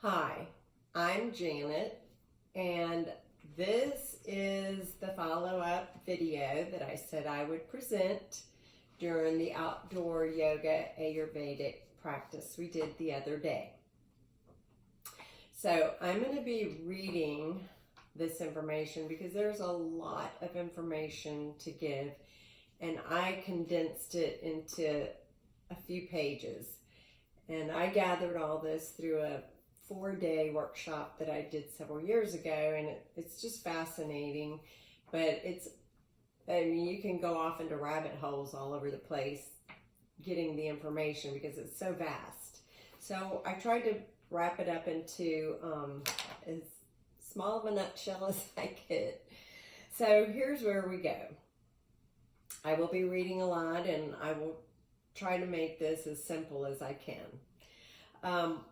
Hi, I'm Janet, and this is the follow-up video that I said I would present during the outdoor yoga Ayurvedic practice we did the other day. So I'm going to be reading this information because there's a lot of information to give, and I condensed it into a few pages. And I gathered all this through a 4-day workshop that I did several years ago, and it's just fascinating. But you can go off into rabbit holes all over the place getting the information because it's so vast. So I tried to wrap it up into as small of a nutshell as I could. So here's where we go. I will be reading a lot, and I will try to make this as simple as I can.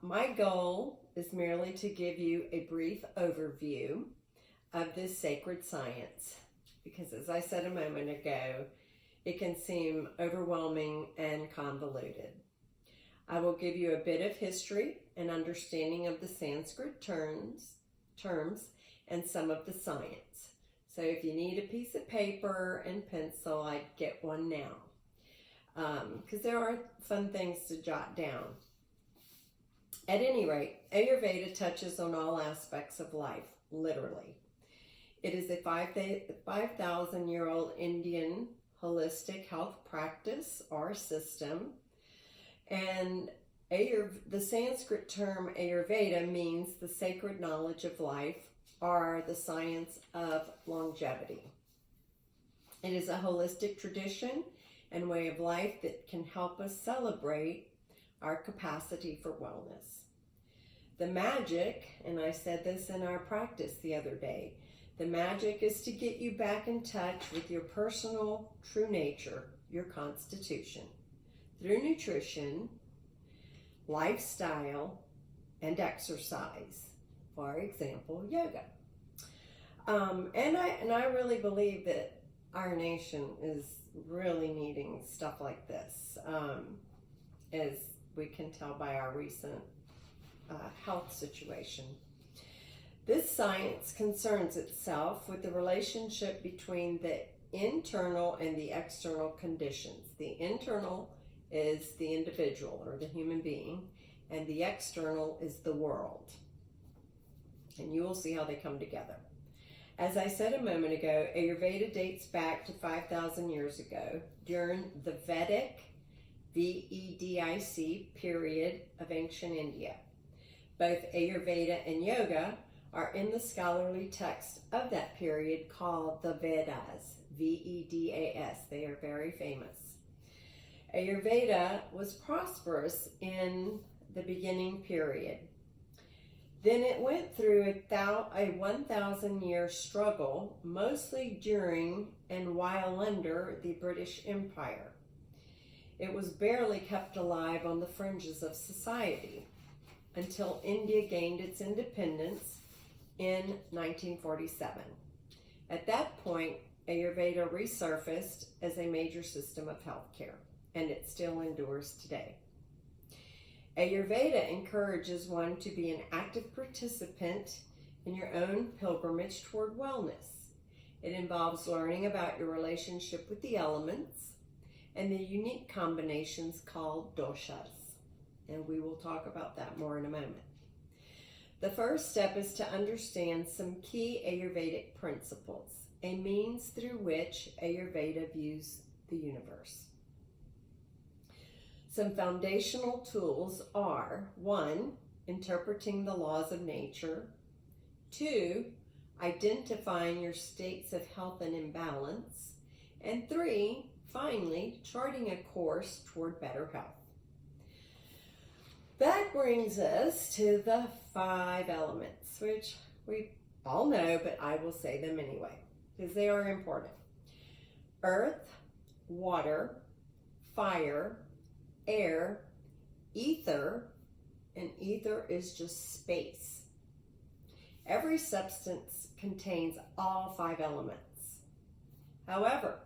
My goal is merely to give you a brief overview of this sacred science, because as I said a moment ago, it can seem overwhelming and convoluted. I will give you a bit of history and understanding of the Sanskrit terms and some of the science. So if you need a piece of paper and pencil, I'd get one now, because there are fun things to jot down. At any rate, Ayurveda touches on all aspects of life, literally. It is a 5,000-year-old Indian holistic health practice or system. And the Sanskrit term Ayurveda means the sacred knowledge of life or the science of longevity. It is a holistic tradition and way of life that can help us celebrate our capacity for wellness. The magic, and I said this in our practice the other day, the magic is to get you back in touch with your personal true nature, your constitution, through nutrition, lifestyle, and exercise. For example, yoga. And I really believe that our nation is really needing stuff like this, as we can tell by our recent health situation. This science concerns itself with the relationship between the internal and the external conditions. The internal is the individual or the human being, and the external is the world. And you will see how they come together. As I said a moment ago, Ayurveda dates back to 5,000 years ago during the Vedic, VEDIC period of ancient India. Both Ayurveda and yoga are in the scholarly text of that period called the Vedas, VEDAS. They are very famous. Ayurveda was prosperous in the beginning period. Then it went through a 1,000-year struggle, mostly during and while under the British Empire. It was barely kept alive on the fringes of society until India gained its independence in 1947. At that point, Ayurveda resurfaced as a major system of healthcare, and it still endures today. Ayurveda encourages one to be an active participant in your own pilgrimage toward wellness. It involves learning about your relationship with the elements and the unique combinations called doshas. And we will talk about that more in a moment. The first step is to understand some key Ayurvedic principles, a means through which Ayurveda views the universe. Some foundational tools are: 1, interpreting the laws of nature; 2, identifying your states of health and imbalance; and 3, finally, charting a course toward better health. That brings us to the 5 elements, which we all know, but I will say them anyway, because they are important. Earth, water, fire, air, ether, and ether is just space. Every substance contains all 5 elements. However,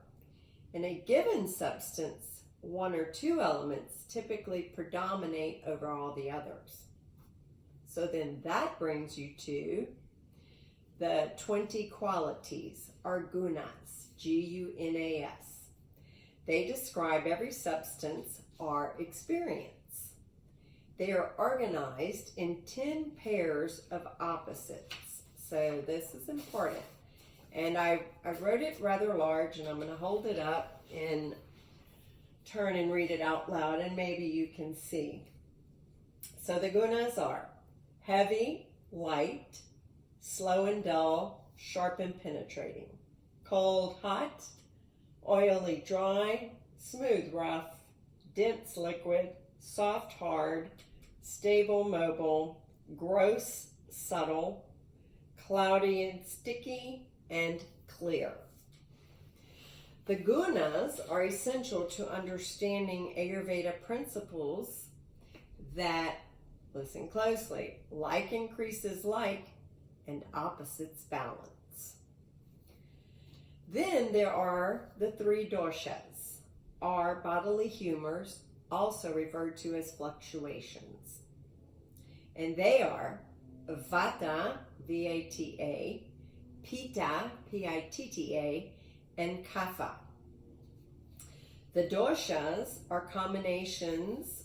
in a given substance, 1 or 2 elements typically predominate over all the others. So then that brings you to the 20 qualities, or gunas, Gunas. They describe every substance or experience. They are organized in 10 pairs of opposites. So this is important. And I wrote it rather large, and I'm going to hold it up and turn and read it out loud, and maybe you can see. So the gunas are heavy, light, slow and dull, sharp and penetrating, cold, hot, oily, dry, smooth, rough, dense, liquid, soft, hard, stable, mobile, gross, subtle, cloudy and sticky, and clear. The gunas are essential to understanding Ayurveda principles that, listen closely, like increases like and opposites balance. Then there are the 3 doshas, or bodily humors, also referred to as fluctuations. And they are vata, V-A-T-A, pitta, P-I-T-T-A, and kapha. The doshas are combinations,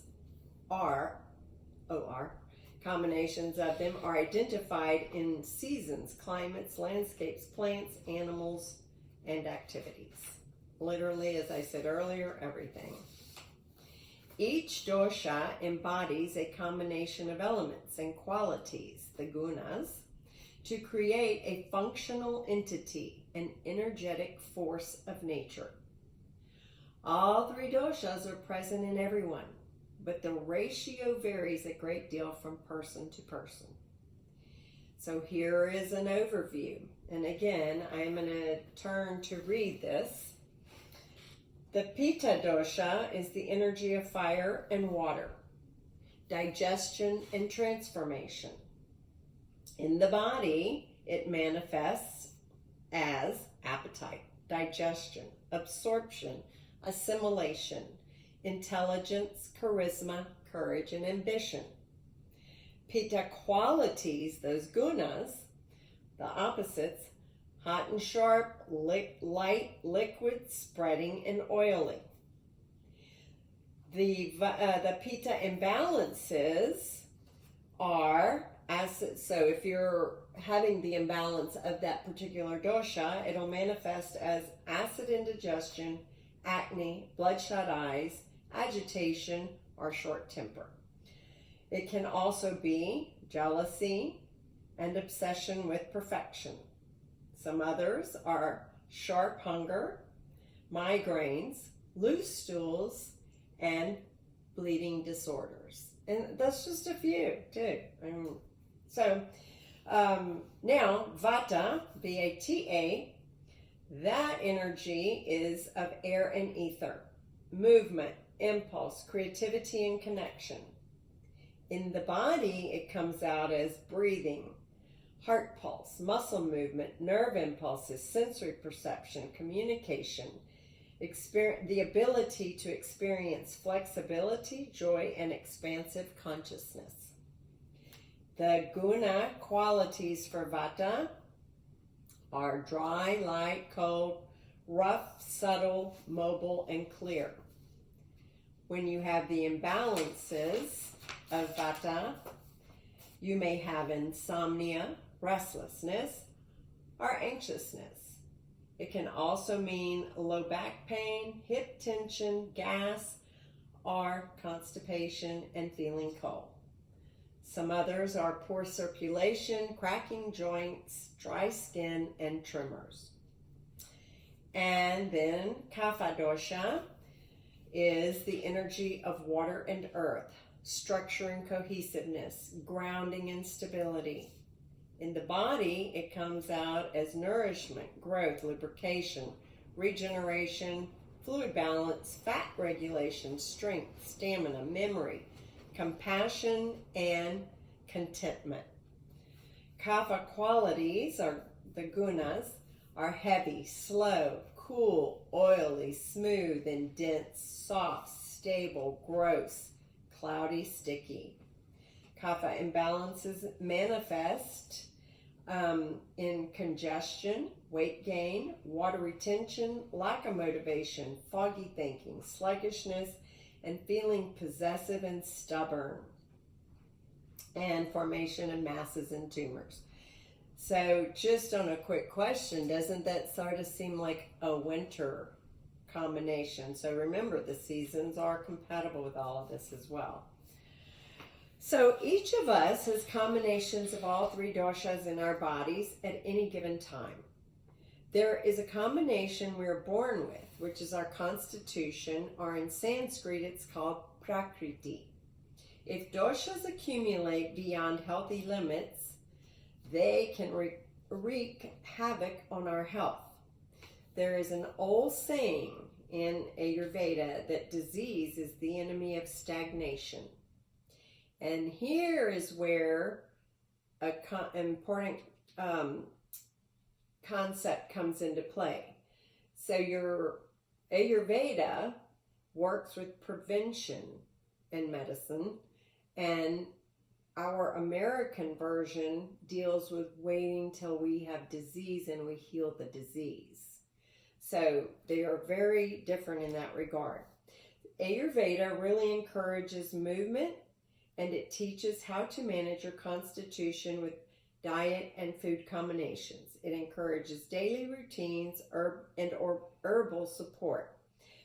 combinations of them are identified in seasons, climates, landscapes, plants, animals, and activities. Literally, as I said earlier, everything. Each dosha embodies a combination of elements and qualities, the gunas, to create a functional entity, an energetic force of nature. All 3 doshas are present in everyone, but the ratio varies a great deal from person to person. So here is an overview. And again, I'm going to turn to read this. The pitta dosha is the energy of fire and water, digestion and transformation. In the body, it manifests as appetite, digestion, absorption, assimilation, intelligence, charisma, courage, and ambition. Pitta qualities, those gunas, the opposites, hot and sharp, light, liquid, spreading, and oily. The pitta imbalances are acid. So if you're having the imbalance of that particular dosha, it'll manifest as acid indigestion, acne, bloodshot eyes, agitation, or short temper. It can also be jealousy and obsession with perfection. Some others are sharp hunger, migraines, loose stools, and bleeding disorders. And that's just a few, too. Now, vata, V-A-T-A, that energy is of air and ether, movement, impulse, creativity, and connection. In the body, it comes out as breathing, heart pulse, muscle movement, nerve impulses, sensory perception, communication, the ability to experience flexibility, joy, and expansive consciousness. The guna qualities for vata are dry, light, cold, rough, subtle, mobile, and clear. When you have the imbalances of vata, you may have insomnia, restlessness, or anxiousness. It can also mean low back pain, hip tension, gas, or constipation and feeling cold. Some others are poor circulation, cracking joints, dry skin, and tremors. And then kapha dosha is the energy of water and earth, structure and cohesiveness, grounding and stability. In the body, it comes out as nourishment, growth, lubrication, regeneration, fluid balance, fat regulation, strength, stamina, memory, compassion, and contentment. Kapha qualities, or the gunas, are heavy, slow, cool, oily, smooth, and dense, soft, stable, gross, cloudy, sticky. Kapha imbalances manifest in congestion, weight gain, water retention, lack of motivation, foggy thinking, sluggishness, and feeling possessive and stubborn, and formation of masses and tumors. So just on a quick question, doesn't that sort of seem like a winter combination? So remember, the seasons are compatible with all of this as well. So each of us has combinations of all three doshas in our bodies at any given time. There is a combination we're born with, which is our constitution, or in Sanskrit it's called prakriti. If doshas accumulate beyond healthy limits, they can wreak havoc on our health. There is an old saying in Ayurveda that disease is the enemy of stagnation. And here is where an important concept comes into play. So your Ayurveda works with prevention in medicine, and our American version deals with waiting till we have disease and we heal the disease. So they are very different in that regard. Ayurveda really encourages movement, and it teaches how to manage your constitution with diet and food combinations. It encourages daily routines or herbal support.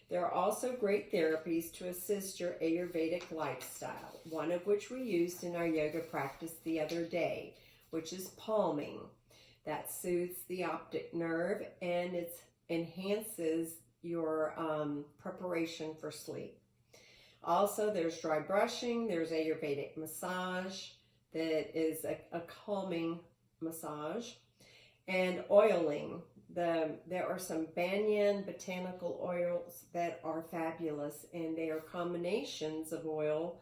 There are also great therapies to assist your Ayurvedic lifestyle, one of which we used in our yoga practice the other day, which is palming. That soothes the optic nerve, and it enhances your preparation for sleep. Also, there's dry brushing, there's Ayurvedic massage that is a calming massage, and oiling. There are some banyan botanical oils that are fabulous, and they are combinations of oil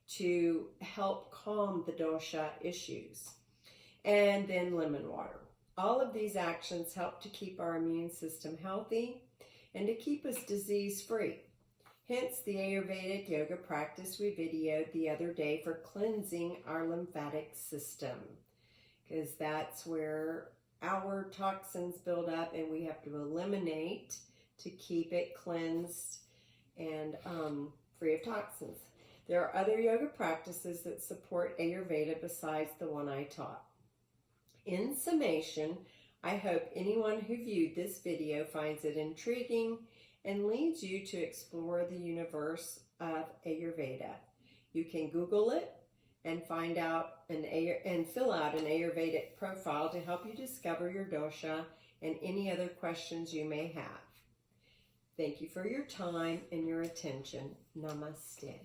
to help calm the dosha issues. And then lemon water. All of these actions help to keep our immune system healthy and to keep us disease-free. Hence the Ayurvedic yoga practice we videoed the other day for cleansing our lymphatic system, because that's where our toxins build up and we have to eliminate to keep it cleansed and free of toxins. There are other yoga practices that support Ayurveda besides the one I taught. In summation, I hope anyone who viewed this video finds it intriguing and leads you to explore the universe of Ayurveda. You can Google it and find out and fill out an Ayurvedic profile to help you discover your dosha and any other questions you may have. Thank you for your time and your attention. Namaste.